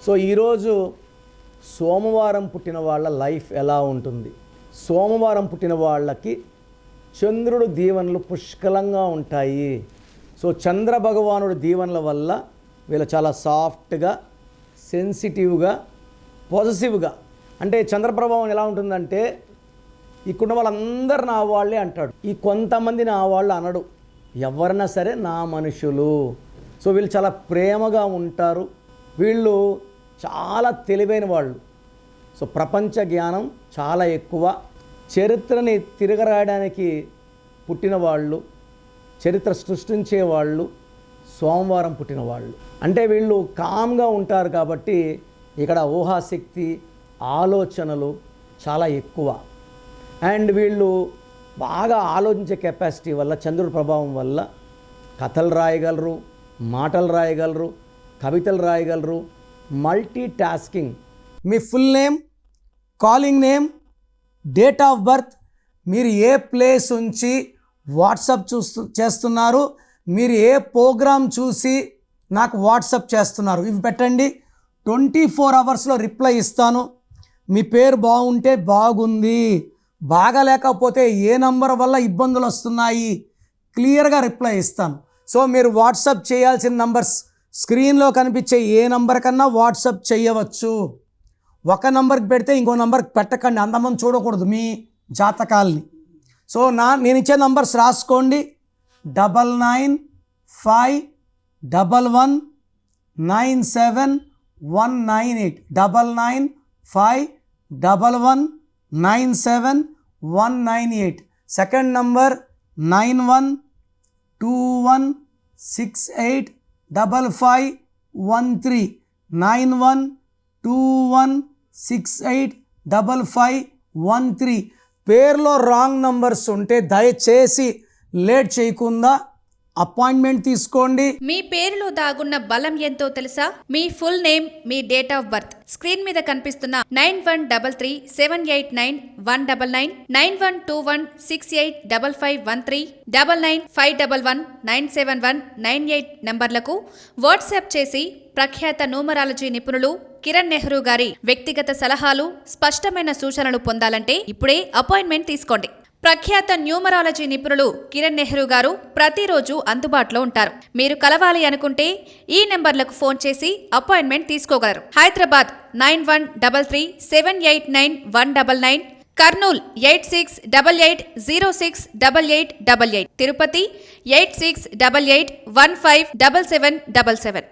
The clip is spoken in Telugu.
సో ఈరోజు సోమవారం పుట్టిన వాళ్ళ లైఫ్ ఎలా ఉంటుంది? సోమవారం పుట్టిన వాళ్ళకి చంద్రుడు దీవెనలు పుష్కలంగా ఉంటాయి. సో చంద్ర భగవానుడు దీవెనల వల్ల వీళ్ళు చాలా సాఫ్ట్గా, సెన్సిటివ్గా, పాజిటివ్గా, అంటే చంద్ర ప్రభావం ఎలా ఉంటుందంటే ఇక్కడున్న వాళ్ళందరూ నా వాళ్ళే అంటాడు, ఈ కొంతమంది నా వాళ్ళు అనడు, ఎవరైనా సరే నా మనుషులు. సో వీళ్ళు చాలా ప్రేమగా ఉంటారు, వీళ్ళు చాలా తెలివైన వాళ్ళు. సో ప్రపంచ జ్ఞానం చాలా ఎక్కువ, చరిత్రని తిరగరాయడానికి పుట్టిన వాళ్ళు, చరిత్ర సృష్టించే వాళ్ళు సోమవారం పుట్టిన వాళ్ళు. అంటే వీళ్ళు కామ్గా ఉంటారు కాబట్టి ఇక్కడ ఊహాశక్తి, ఆలోచనలు చాలా ఎక్కువ. అండ్ వీళ్ళు బాగా ఆలోచించే కెపాసిటీ వల్ల, చంద్రుడి ప్రభావం వల్ల కథలు రాయగలరు, మాటలు రాయగలరు, కవితలు రాయగలరు, మల్టీ టాస్కింగ్. మీ full name, calling name, date of birth, మీరు ఏ ప్లేస్ నుంచి వాట్సాప్ చేస్తున్నారు, మీరు ఏ ప్రోగ్రామ్ చూసి నాకు వాట్సాప్ చేస్తున్నారు, ఇవి పెట్టండి. 24 అవర్స్లో రిప్లై ఇస్తాను. మీ పేరు బాగుంటే బాగుంది, బాగాలేకపోతే ఏ నంబర్ వల్ల ఇబ్బందులు వస్తున్నాయి, క్లియర్గా రిప్లై ఇస్తాను. సో మీరు వాట్సాప్ చేయాల్సిన నంబర్స్ స్క్రీన్లో కనిపించే ఏ నంబర్ కన్నా వాట్సాప్ చేయవచ్చు. ఒక నంబర్కి పెడితే ఇంకో నంబర్కి పెట్టకండి, అంతమంది చూడకూడదు మీ జాతకాల్ని. సో నేను ఇచ్చే నంబర్స్ రాసుకోండి: 9951197198, 9951197198. Second number 9121685513, 9121685513. పేర్లో రాంగ్ నంబర్స్ ఉంటే దయచేసి లేట్ చేయకుండా అపాయింట్మెంట్ తీసుకోండి. మీ పేరులో దాగున్న బలం ఎంతో తెలుసా? మీ ఫుల్ నేమ్, మీ డేట్ ఆఫ్ బర్త్ స్క్రీన్ మీద కనిపిస్తున్న 9133789199, 9121685513, 9951197198 నంబర్లకు వాట్సాప్ చేసి ప్రఖ్యాత న్యూమరాలజీ నిపుణులు కిరణ్ నెహ్రూ గారి వ్యక్తిగత సలహాలు, స్పష్టమైన సూచనలు పొందాలంటే ఇప్పుడే అపాయింట్మెంట్ తీసుకోండి. ప్రఖ్యాత న్యూమరాలజీ నిపుణులు కిరణ్ నెహ్రూ గారు ప్రతిరోజు అందుబాటులో ఉంటారు. మీరు కలవాలి అనుకుంటే ఈ నెంబర్లకు ఫోన్ చేసి అపాయింట్మెంట్ తీసుకోగలరు. హైదరాబాద్ 9133789199, కర్నూల్ 8688068888, తిరుపతి 8688157777.